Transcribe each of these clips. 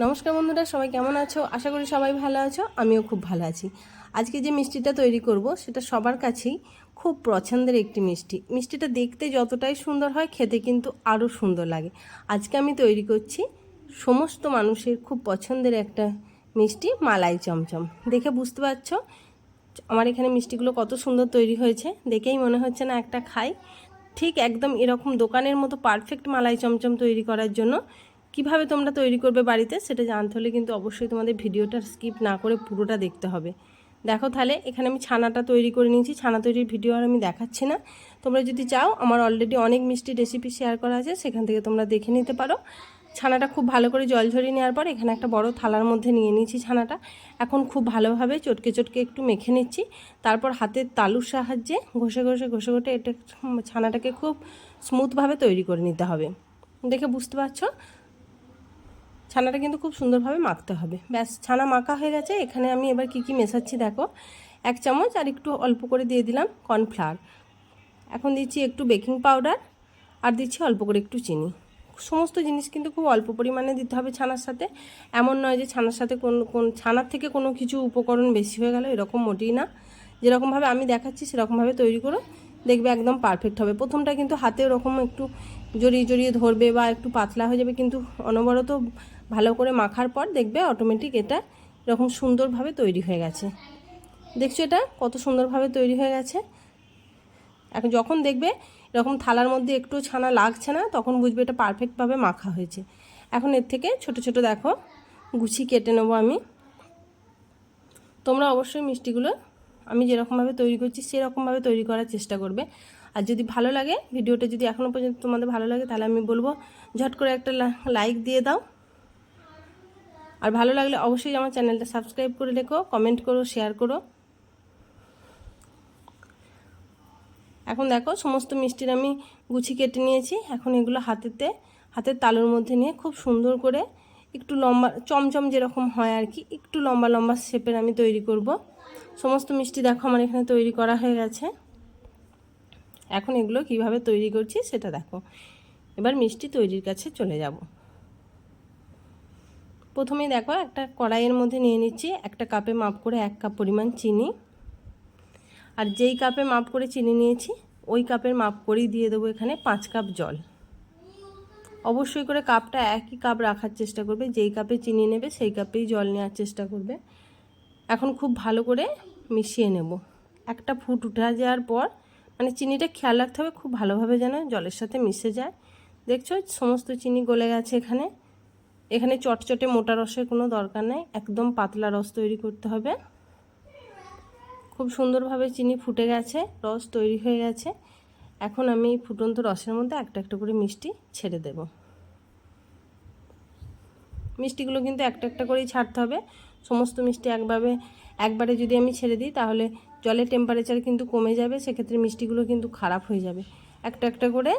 নমস্কার বন্ধুরা, সবাই কেমন আছো? আশা করি সবাই ভালো আছো। আমিও খুব ভালো আছি। আজকে যে মিষ্টিটা তৈরি করব সেটা সবার কাছেই খুব পছন্দের একটি মিষ্টি। মিষ্টিটা দেখতে যতটাই সুন্দর হয়, খেতে কিন্তু আরও সুন্দর লাগে। আজকে আমি তৈরি করছি সমস্ত মানুষের খুব পছন্দের একটা মিষ্টি, মালাই চমচম। দেখে বুঝতে পারছো আমার এখানে মিষ্টিগুলো কত সুন্দর তৈরি হয়েছে। দেখেই মনে হচ্ছে না একটা খাই। ঠিক একদম এরকম দোকানের মতো পারফেক্ট মালাই চমচম তৈরি করার জন্য কিভাবে তোমরা তৈরি করবে বাড়িতে সেটা জানতে হলে কিন্তু অবশ্যই তোমাদের ভিডিওটা স্কিপ না করে পুরোটা দেখতে হবে। দেখো তাহলে এখানে আমি ছানাটা তৈরি করে নিয়েছি। ছানা তৈরির ভিডিও আর আমি দেখাচ্ছি না। তোমরা যদি চাও, আমার অলরেডি অনেক মিষ্টি রেসিপি শেয়ার করা আছে, সেখান থেকে তোমরা দেখে নিতে পারো। ছানাটা খুব ভালো করে জল ঝরিয়ে নেওয়ার পর এখানে একটা বড় থালার মধ্যে নিয়ে নিয়েছি ছানাটা। এখন খুব ভালোভাবে চটকে চটকে একটু মেখে নিচ্ছি। তারপর হাতের তালুর সাহায্যে ঘষে ঘষে এটা ছানাটাকে খুব স্মুথভাবে তৈরি করে নিতে হবে। দেখে বুঝতে পারছো ছানাটা কিন্তু খুব সুন্দরভাবে মাখতে হবে। ব্যাস, ছানা মাখা হয়ে গেছে। এখানে আমি এবার কি মেশাচ্ছি দেখো। 1 চামচ আর একটু অল্প করে দিয়ে দিলাম কর্নফ্লাওয়ার। এখন দিচ্ছি একটু বেকিং পাউডার আর দিচ্ছি অল্প করে একটু চিনি। সমস্ত জিনিস কিন্তু খুব অল্প পরিমাণে দিতে হবে ছানার সাথে। এমন নয় যে ছানার সাথে কোন ছানার থেকে কোনো কিছু উপকরণ বেশি হয়ে গেল, এরকম মোটেই না। যেরকমভাবে আমি দেখাচ্ছি সেরকমভাবে তৈরি করো, দেখবে একদম পারফেক্ট হবে। প্রথমটা কিন্তু হাতে ওরকম একটু জড়িয়ে জড়িয়ে ধরবে বা একটু পাতলা হয়ে যাবে, কিন্তু অনবরত ভালো করে মাখার পর দেখবে অটোমেটিক এটা এরকম সুন্দরভাবে তৈরি হয়ে গেছে। দেখছো এটা কত সুন্দরভাবে তৈরি হয়ে গেছে। এখন যখন দেখবে এরকম থালার মধ্যে একটু ছানা লাগছে না, তখন বুঝবে এটা পারফেক্টভাবে মাখা হয়েছে। এখন এর থেকে ছোট ছোট দেখো গুছি কেটে নেবো আমি। তোমরা অবশ্যই মিষ্টিগুলো আমি যেরকমভাবে তৈরি করছি সেরকমভাবে তৈরি করার চেষ্টা করবে। আর যদি ভালো লাগে ভিডিওটা, যদি এখনও পর্যন্ত তোমাদের ভালো লাগে, তাহলে আমি বলবো ঝট করে একটা লাইক দিয়ে দাও। আর ভালো লাগলে অবশ্যই আমার চ্যানেলটা সাবস্ক্রাইব করে রেখো, কমেন্ট করো, শেয়ার করো। এখন দেখো সমস্ত মিষ্টির আমি গুছি কেটে নিয়েছি। এখন এগুলো হাতের তালুর মধ্যে নিয়ে খুব সুন্দর করে একটু লম্বা চমচম যেরকম হয় আর কি, একটু লম্বা লম্বা শেপের আমি তৈরি করব। সমস্ত মিষ্টি দেখো আমার এখানে তৈরি করা হয়ে গেছে। এখন এগুলো কিভাবে তৈরি করছি সেটা দেখো। এবার মিষ্টি তৈরির কাছে চলে যাব। প্রথমেই দেখো একটা কড়াইয়ের মধ্যে নিয়ে নিচ্ছি একটা কাপে মাপ করে 1 কাপ পরিমাণ চিনি। আর যেই কাপে মাপ করে চিনি নিয়েছি ওই কাপের মাপ করেই দিয়ে দেবো এখানে 5 কাপ জল। অবশ্যই করে কাপটা একই কাপ রাখার চেষ্টা করবে, যেই কাপে চিনি নেবে সেই কাপেই জল নেওয়ার চেষ্টা করবে। এখন খুব ভালো করে মিশিয়ে নেব। একটা ফুট উঠে যাওয়ার পর মানে চিনিটা খেয়াল রাখতে হবে খুব ভালোভাবে যেন জলের সাথে মিশে যায়। দেখছো সমস্ত চিনি গলে গেছে। এখানে চটচটে মোটা রসের কোনো দরকার নেই, একদম পাতলা রস তৈরি করতে হবে। খুব সুন্দরভাবে চিনি ফুটে গেছে, রস তৈরি হয়ে গেছে। এখন আমি ফুটন্ত রসের মধ্যে একটা একটা করে মিষ্টি ছেড়ে দেব। মিষ্টিগুলো কিন্তু একটা একটা করেই ছাড়তে হবে। সমস্ত মিষ্টি একবারে যদি আমি ছেড়ে দিই তাহলে জলের টেম্পারেচার কিন্তু কমে যাবে, সেক্ষেত্রে মিষ্টিগুলো কিন্তু খারাপ হয়ে যাবে। একটা একটা করে।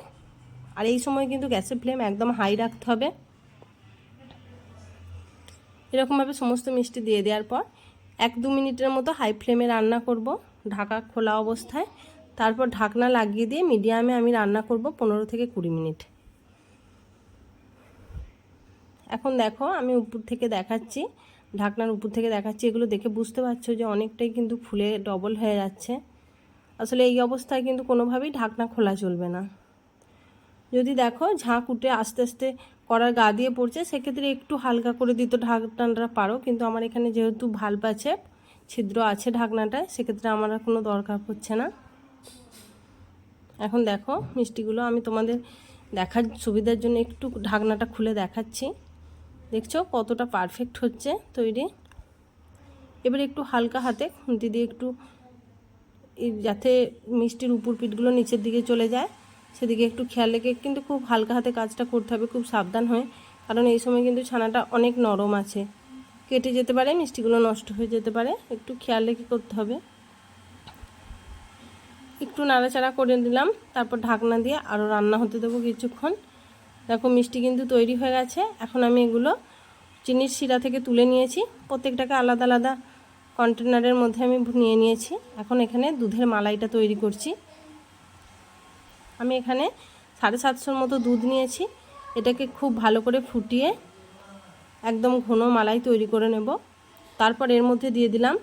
আর এই সময় কিন্তু গ্যাসের ফ্লেম একদম হাই রাখতে হবে। এরকমভাবে সমস্ত মিষ্টি দিয়ে দেওয়ার পর 1-2 মিনিটের মতো হাই ফ্লেমে রান্না করব, ঢাকা খোলা অবস্থায়। তারপর ঢাকনা লাগিয়ে দিয়ে মিডিয়ামে আমি রান্না করব 15 থেকে 20 মিনিট। এখন দেখো আমি উপর থেকে দেখাচ্ছি, ঢাকনার উপর থেকে দেখাচ্ছি। এগুলো দেখে বুঝতে পারছো যে অনেকটাই কিন্তু ফুলে ডবল হয়ে যাচ্ছে। আসলে এই অবস্থায় কিন্তু কোনোভাবেই ঢাকনা খোলা চলবে না। যদি দেখো ঝাঁক উঠে আস্তে আস্তে কড়ার গা দিয়ে পড়ছে, সেক্ষেত্রে একটু হালকা করে দিতে ঢাকনাটা পারো, কিন্তু আমার এখানে যেহেতু ভাল্ব আছে, ছিদ্র আছে ঢাকনাটায়, সেক্ষেত্রে আমার আর কোনো দরকার পড়ছে না। এখন দেখো মিষ্টিগুলো আমি তোমাদের দেখার সুবিধার জন্য একটু ঢাকনাটা খুলে দেখাচ্ছি। দেখছো কতটা পারফেক্ট হচ্ছে তৈরি। এবারে একটু হালকা হাতে খুন্তি দিয়ে একটু যাতে মিষ্টির উপর পিঠগুলো নিচের দিকে চলে যায় সেদিকে একটু খেয়াল রেখে কিন্তু খুব হালকা হাতে কাজটা করতে হবে, খুব সাবধান হয়ে। কারণ এই সময় কিন্তু ছানাটা অনেক নরম আছে, কেটে যেতে পারে, মিষ্টিগুলো নষ্ট হয়ে যেতে পারে, একটু খেয়াল রেখে করতে হবে। একটু নাড়াচাড়া করে দিলাম, তারপর ঢাকনা দিয়ে আরও রান্না হতে দেবো কিছুক্ষণ। দেখো মিষ্টি কিন্তু তৈরি হয়ে গেছে। এখন আমি এগুলো চিনির শিরা থেকে তুলে নিয়েছি, প্রত্যেকটাকে আলাদা আলাদা কন্টেনারের মধ্যে আমি নিয়ে নিয়েছি। এখন এখানে দুধের মালাইটা তৈরি করছি। আমি এখানে 750 মতো দুধ নিয়েছি। এটাকে খুব ভালো করে ফুটিয়ে একদম ঘন মালাই তৈরি করে নেব। তারপর এর মধ্যে দিয়ে দিলাম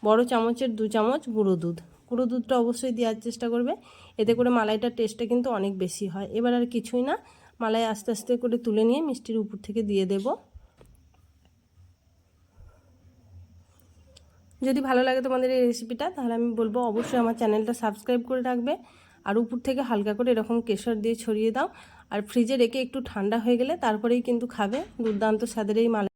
বড় চামচের 2 চামচ গুঁড়ো দুধ। গুঁড়ো দুধটা অবশ্যই দেওয়ার চেষ্টা করবে, এতে করে মালাইটার টেস্টটা কিন্তু অনেক বেশি হয়। এবার আর কিছুই না, মালাই আস্তে আস্তে করে তুলে নিয়ে মিষ্টির উপর থেকে দিয়ে দেব। যদি ভালো লাগে তোমাদের এই রেসিপিটা, তাহলে আমি বলবো অবশ্যই আমার চ্যানেলটা সাবস্ক্রাইব করে রাখবে। আর উপর থেকে হালকা করে এরকম কেশর দিয়ে ছড়িয়ে দাও। আর ফ্রিজে রেখে একটু ঠান্ডা হয়ে গেলে তারপরেই কিন্তু খাবে। দুর্দান্ত স্বাদের এই মালাই।